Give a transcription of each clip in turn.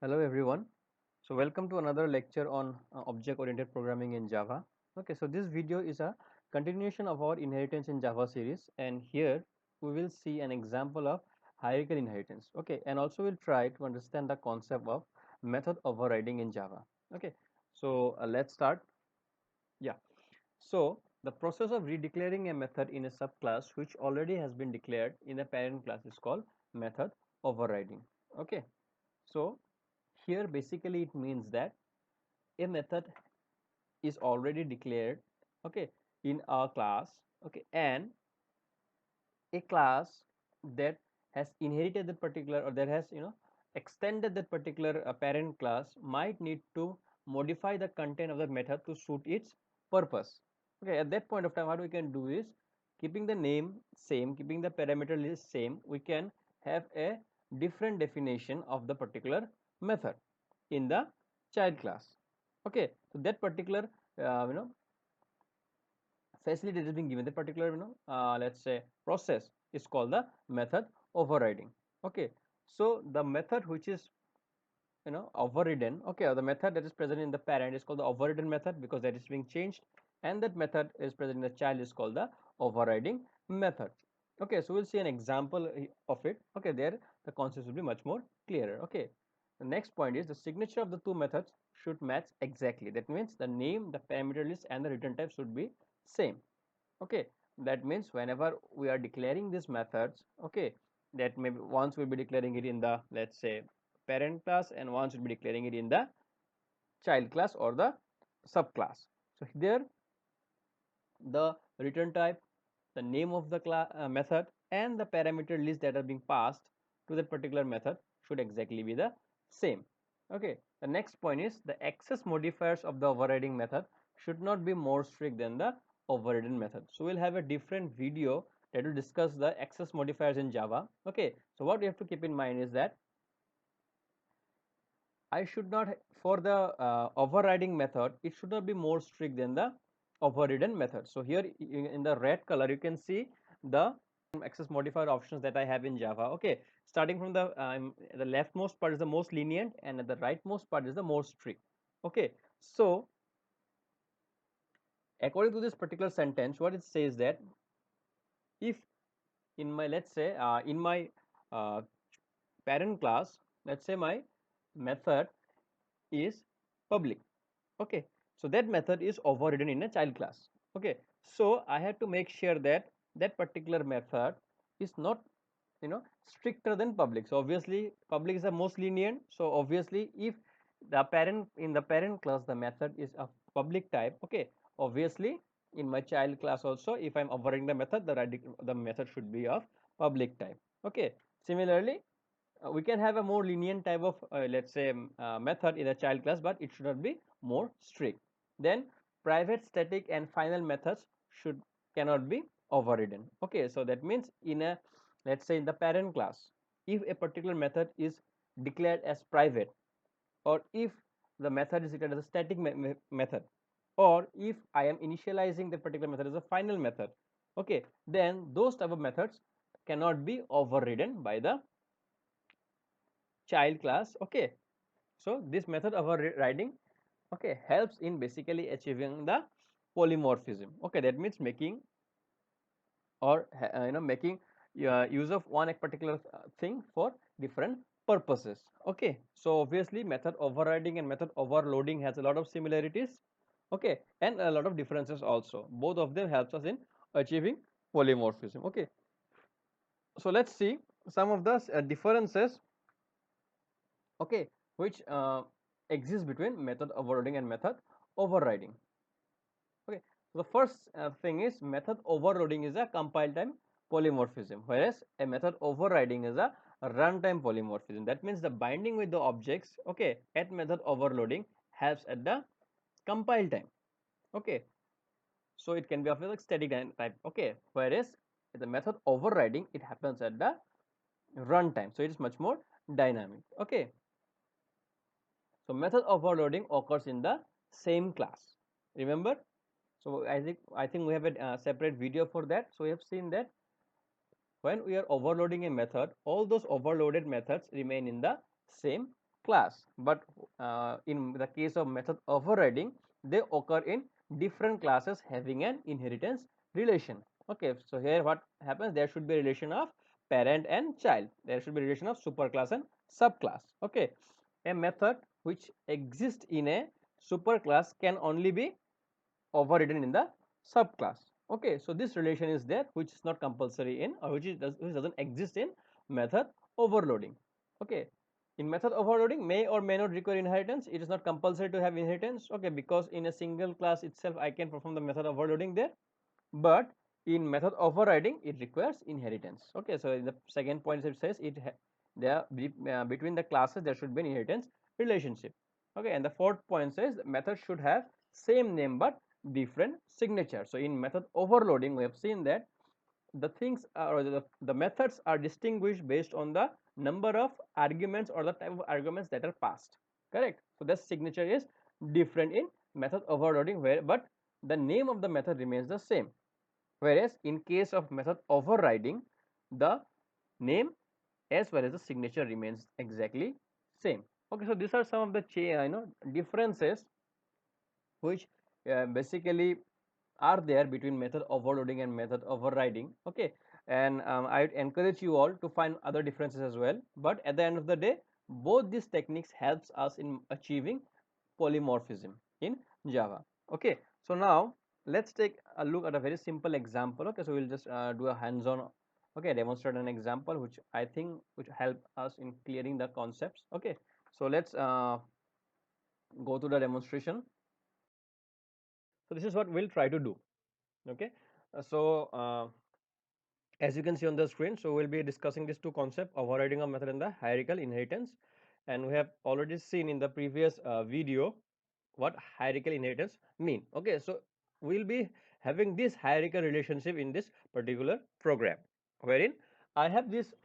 Hello everyone. So welcome to another lecture on object-oriented programming in Java. Okay, so this video is a continuation of our inheritance in Java series, and here we will see an example of hierarchical inheritance. Okay, and also we'll try to understand the concept of method overriding in Java. Okay, so let's start. Yeah. So the process of redeclaring a method in a subclass which already has been declared in a parent class is called method overriding. Okay, so here basically it means that a method is already declared, okay, in our class, okay, and a class that has inherited that particular, or that has extended that particular parent class might need to modify the content of the method to suit its purpose. Okay, at that point of time what we can do is, keeping the name same, keeping the parameter list same, we can have a different definition of the particular method in the child class. Okay, so that particular facility that is being given, the particular let's say process is called the method overriding. Okay, so the method which is overridden, okay, or the method that is present in the parent is called the overridden method because that is being changed, and that method is present in the child is called the overriding method. Okay, so we'll see an example of it. Okay, there the concept will be much more clearer. Okay, the next point is the signature of the two methods should match exactly. That means the name, the parameter list, and the return type should be same. Okay, that means whenever we are declaring these methods, okay, that maybe once we'll be declaring it in the, let's say, parent class, and once we'll be declaring it in the child class or the subclass. So there the return type, the name of the method, and the parameter list that are being passed to that particular method should exactly be the same. Okay, the next point is the access modifiers of the overriding method should not be more strict than the overridden method. So we'll have a different video that will discuss the access modifiers in Java. Okay, so what you have to keep in mind is that I should not, for the overriding method, it should not be more strict than the overridden method. So here in the red color, you can see the access modifier options that I have in Java. Okay, starting from the leftmost part is the most lenient, and the rightmost part is the most strict. Okay, so according to this particular sentence, what it says that if in my, let's say, in my uh, parent class, let's say my method is public. Okay, so that method is overridden in a child class. Okay, so I have to make sure that that particular method is not stricter than public. So obviously public is the most lenient, so obviously if the parent, in the parent class the method is of public type, okay, obviously in my child class also, if I'm overriding the method, the method should be of public type. Okay, similarly we can have a more lenient type of let's say method in a child class, but it should not be more strict. Then private, static, and final methods should cannot be overridden. Okay, so that means in a, let's say, in the parent class, if a particular method is declared as private, or if the method is declared as a static method, or if I am initializing the particular method as a final method, okay, then those type of methods cannot be overridden by the child class. Okay, so this method of overriding, okay, helps in basically achieving the polymorphism. Okay, that means making, or making use of one particular thing for different purposes. Okay, so obviously method overriding and method overloading has a lot of similarities, okay, and a lot of differences also. Both of them helps us in achieving polymorphism. Okay, so let's see some of the differences, okay, which exist between method overloading and method overriding. Okay, so the first thing is method overloading is a compile time polymorphism, whereas a method overriding is a runtime polymorphism. That means the binding with the objects, okay, at method overloading helps at the compile time. Okay, so it can be of a like static type. Okay, whereas the method overriding, it happens at the runtime, so it is much more dynamic. Okay, so method overloading occurs in the same class. Remember? So I think we have a separate video for that. So we have seen that when we are overloading a method, all those overloaded methods remain in the same class, but in the case of method overriding, they occur in different classes having an inheritance relation. Okay, so here what happens, there should be a relation of parent and child, there should be a relation of superclass and subclass. Okay, a method which exists in a superclass can only be overridden in the subclass. Okay, so this relation is there which is not compulsory in, or which doesn't exist in method overloading. Okay, in method overloading may or may not require inheritance, it is not compulsory to have inheritance. Okay, because in a single class itself I can perform the method overloading there, but in method overriding it requires inheritance. Okay, so in the second point it says there between the classes there should be an inheritance relationship. Okay, and the fourth point says the method should have same name but different signature. So in method overloading we have seen that the things are, or the methods are distinguished based on the number of arguments or the type of arguments that are passed. Correct, so the signature is different in method overloading, where but the name of the method remains the same, whereas in case of method overriding the name as well as the signature remains exactly same. Okay, so these are some of the differences which basically are there between method overloading and method overriding. Okay, and I encourage you all to find other differences as well, but at the end of the day both these techniques helps us in achieving polymorphism in Java. Okay, so now let's take a look at a very simple example. Okay, so we'll just do a hands-on, okay, demonstrate an example which I think which help us in clearing the concepts. Okay, so let's go to the demonstration. So this is what we'll try to do. Okay, as you can see on the screen, so we'll be discussing these two concepts, overriding of method and the hierarchical inheritance, and we have already seen in the previous video what hierarchical inheritance mean. Okay, so we'll be having this hierarchical relationship in this particular program, wherein I have this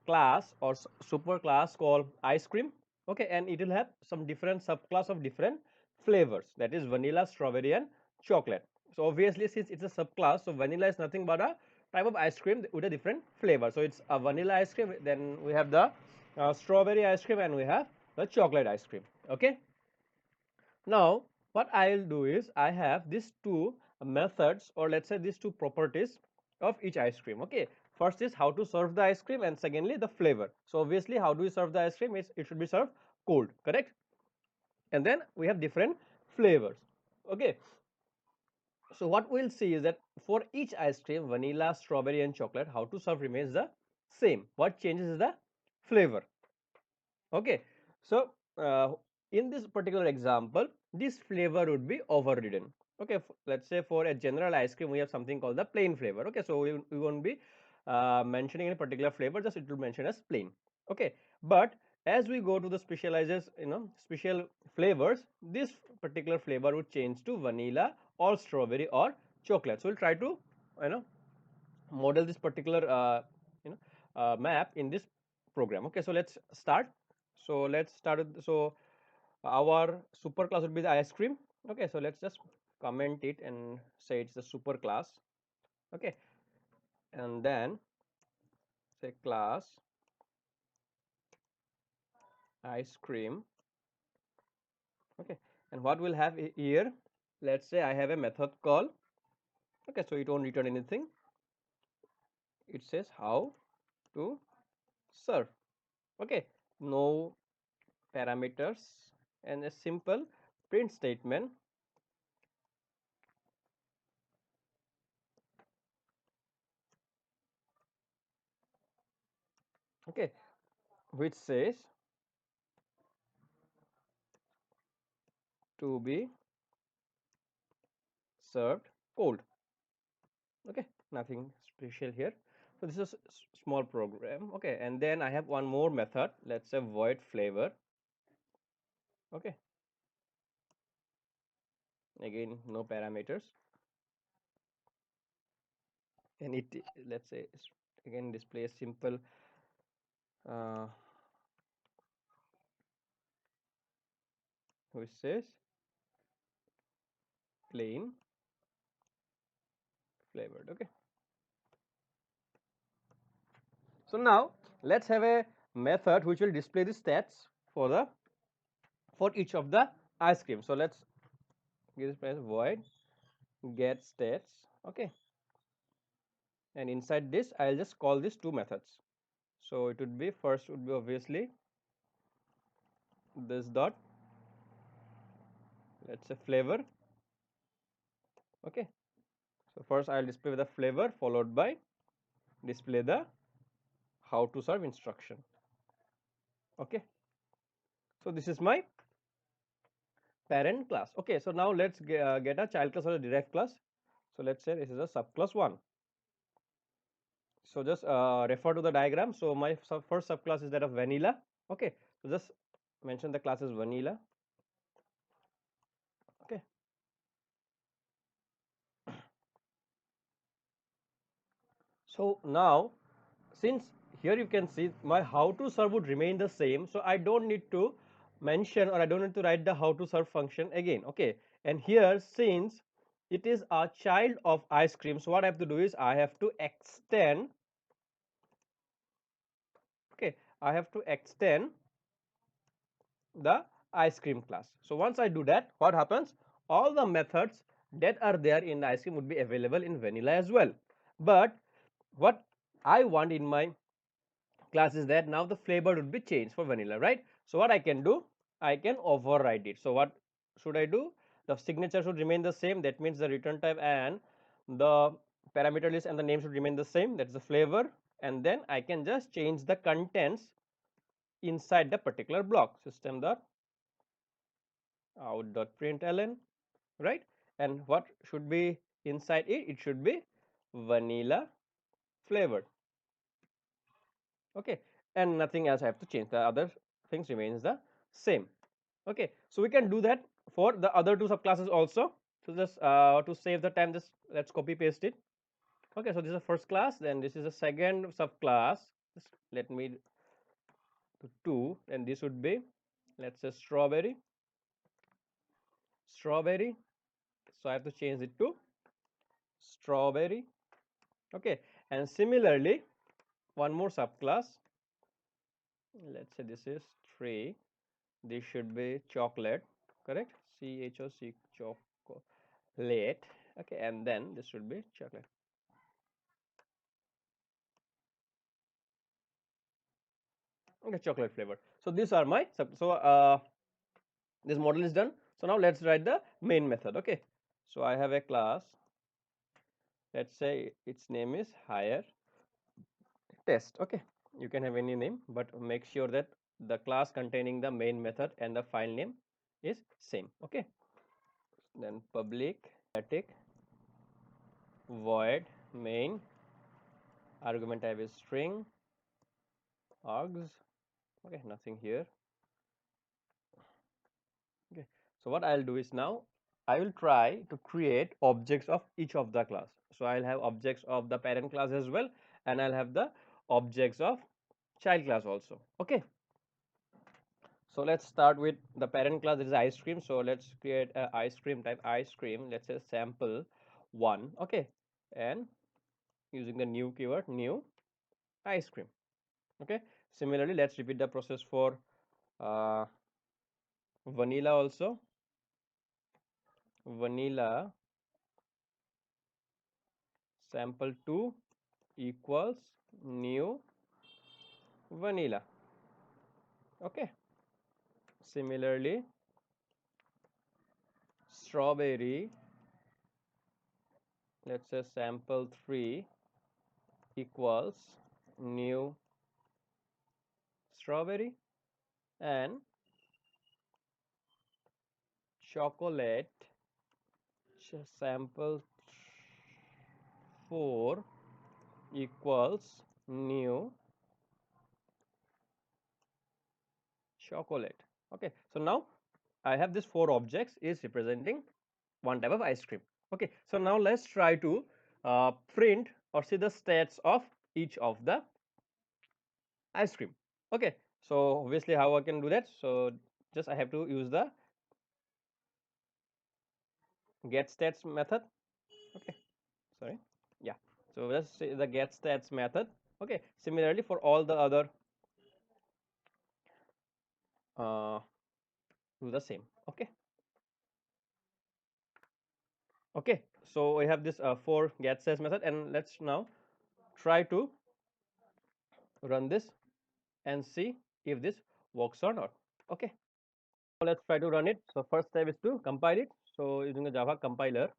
class or super class called ice cream. Okay, and it will have some different subclass of different flavors, that is vanilla, strawberry and chocolate. So obviously since it's a subclass, so vanilla is nothing but a type of ice cream with a different flavor. So it's a vanilla ice cream, then we have the strawberry ice cream, and we have the chocolate ice cream. Okay, now what I'll do is I have these two methods, or let's say these two properties of each ice cream. Okay, first is how to serve the ice cream, and secondly the flavor. So obviously how do we serve the ice cream, is it should be served cold, correct? And then we have different flavors. Okay, so what we'll see is that for each ice cream, vanilla, strawberry and chocolate, how to serve remains the same. What changes is the flavor. Okay, so in this particular example this flavor would be overridden. Okay, let's say for a general ice cream we have something called the plain flavor. Okay, so we won't be mentioning any particular flavor, just it will mention as plain. Okay, but as we go to the specializes, special flavors, this particular flavor would change to vanilla or strawberry or chocolate. So we'll try to you know model this particular map in this program. Okay, so let's start. So let's start with, so our super class would be the ice cream. Okay, so let's just comment it and say it's the super class. Okay, and then say class ice cream. Okay, and what we'll have here, let's say I have a method call. Okay, so it won't return anything, it says how to serve. Okay, no parameters, and a simple print statement. Okay, which says to be served cold. Okay, nothing special here. So this is a small program. Okay, and then I have one more method, let's say void flavor. Okay, again no parameters, and it, let's say, again display a simple uh, which says plain flavored. Okay, so now let's have a method which will display the stats for the for each of the ice cream. So let's give this as void get states. Okay, and inside this I'll just call these two methods. So it would be, first would be obviously this dot, let's say flavor. Okay, so first I'll display the flavor, followed by display the how to serve instruction. Okay, so this is my parent class. Okay, so now let's get a child class or a derived class. So let's say this is a subclass 1. So just refer to the diagram. So my first subclass is that of vanilla. Okay, so just mention the class is vanilla. Okay, so now since here you can see my how to serve would remain the same, so I don't need to mention, or I don't need to write the how to serve function again. Okay, and here since it is a child of ice cream, so what I have to do is I have to extend. Okay, I have to extend the ice cream class. So once I do that, what happens, all the methods that are there in the ice cream would be available in vanilla as well. But what I want in my class is that now the flavor would be changed for vanilla, right? So what I can do, I can override it. So what should I do, the signature should remain the same, that means the return type and the parameter list and the name should remain the same, that's the flavor, and then I can just change the contents inside the particular block. System dot out dot println, right? And what should be inside it, it should be vanilla flavored. Okay, and nothing else I have to change, the other things remains the same. Okay, so we can do that for the other two subclasses also. So just to save the time, just let's copy paste it. Okay, so this is the first class, then this is the second subclass. Just let me do 2, and this would be, let's say strawberry. So I have to change it to strawberry. Okay, and similarly one more subclass, let's say this is 3, this should be chocolate, correct, choc chocolate. Okay, and then this should be chocolate. Okay, chocolate flavor. So these are my this model is done. So now let's write the main method. Okay, so I have a class, let's say its name is higher test. Okay, you can have any name, but make sure that the class containing the main method and the file name is same. Okay, then public static void main, argument type is string, args. Okay, nothing here. Okay, so what I'll do is now I will try to create objects of each of the class. So I'll have objects of the parent class as well, and I'll have the objects of child class also. Okay, so let's start with the parent class. This is ice cream, so let's create a ice cream type ice cream, let's say sample 1. Okay, and using the new keyword new ice cream. Okay, similarly let's repeat the process for uh, vanilla also. Vanilla sample 2 equals new vanilla. Okay, similarly strawberry, let's say sample 3 equals new strawberry, and chocolate sample 4 equals new chocolate. Okay, so now I have this 4 objects is representing one type of ice cream. Okay, so now let's try to print or see the stats of each of the ice cream. Okay, so obviously how I can do that, so just I have to use the get stats method. Okay, sorry, yeah, so let's say the get stats method. Okay, similarly for all the other uh, do the same. Okay. Okay, so we have this four get size method, and let's now try to run this and see if this works or not. Okay, so let's try to run it. So first step is to compile it. So using the Java compiler,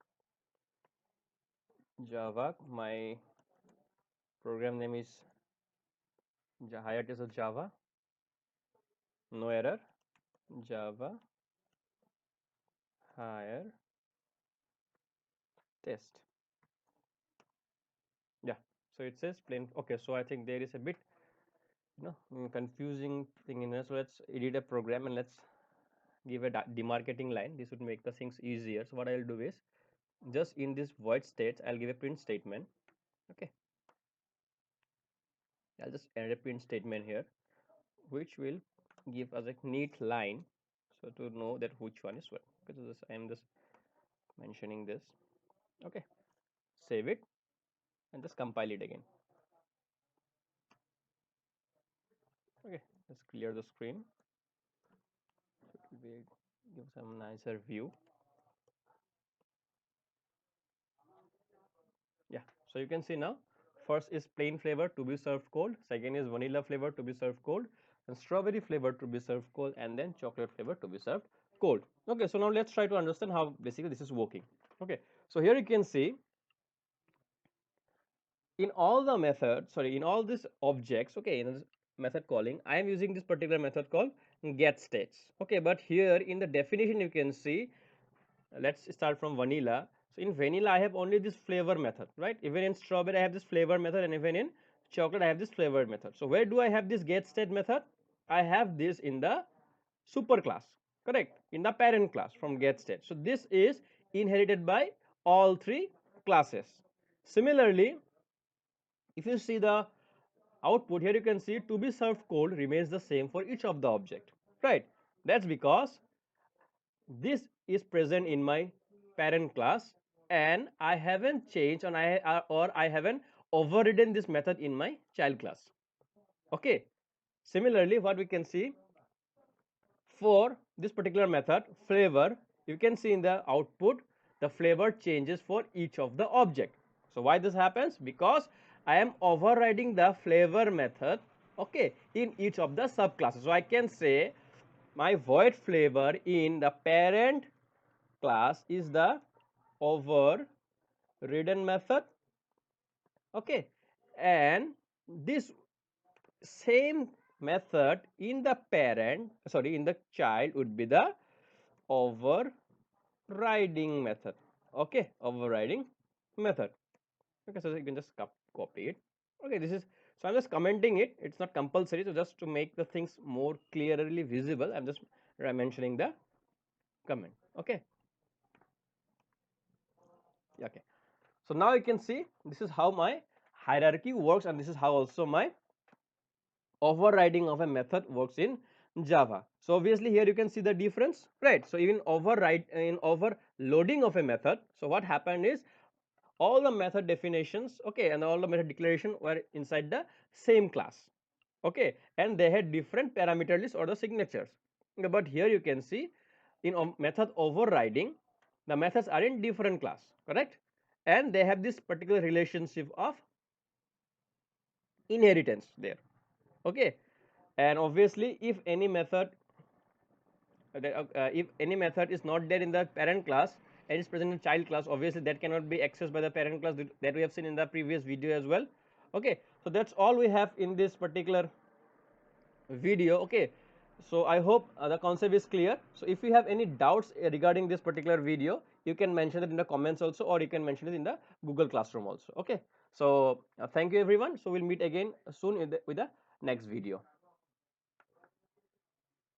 Java, my program name is Hierarchical Java, no error, Java higher test. Yeah, so it says plain. Okay, so I think there is a bit confusing thing in there. So let's edit a program and let's give a demarcating line. This would make the things easier. So what I'll do is just in this void state I'll give a print statement. Okay, I'll just add a print statement here which will give us a neat line, so to know that which one is what. Because I am just mentioning this. Okay, save it and just compile it again. Okay, let's clear the screen. So it will give some nicer view. Yeah, so you can see now first is plain flavor to be served cold, second is vanilla flavor to be served cold, and strawberry flavor to be served cold, and then chocolate flavor to be served cold. Okay, so now let's try to understand how basically this is working. Okay, so here you can see in all the methods, sorry, in all these objects, okay, in this method calling, I am using this particular method called get states. Okay, but here in the definition you can see, let's start from vanilla. So in vanilla I have only this flavor method, right? Even in strawberry I have this flavor method, and even in chocolate I have this flavor method. So where do I have this get state method? I have this in the super class, correct, in the parent class from get state. So this is inherited by all three classes. Similarly, if you see the output here, you can see to be served cold remains the same for each of the object, right? That's because this is present in my parent class and I haven't changed or I haven't overridden this method in my child class. Okay, similarly what we can see for this particular method flavor, you can see in the output the flavor changes for each of the object. So why this happens? Because I am overriding the flavor method, okay, in each of the subclasses. So I can say my void flavor in the parent class is the overridden method, okay, and this same method in the parent, sorry, in the child would be the overriding method. Okay, overriding method. Okay, so you can just copy it. Okay, this is, so I'm just commenting it. It's not compulsory. So just to make the things more clearly visible, I'm just mentioning the comment. Okay. Okay. So now you can see this is how my hierarchy works, and this is how also my overriding of a method works in Java. So obviously here you can see the difference, right? So even in overloading of a method, so what happened is all the method definitions, okay, and all the method declaration were inside the same class, okay, and they had different parameter lists or the signatures. But here you can see in method overriding, the methods are in different class, correct, and they have this particular relationship of inheritance there, okay. And obviously if any method if any method is not there in the parent class and is present in child class, obviously that cannot be accessed by the parent class, that we have seen in the previous video as well. Okay, so that's all we have in this particular video. Okay, so I hope the concept is clear. So if you have any doubts regarding this particular video, you can mention it in the comments also, or you can mention it in the Google Classroom also. Okay, so thank you everyone. So we'll meet again soon with the next video.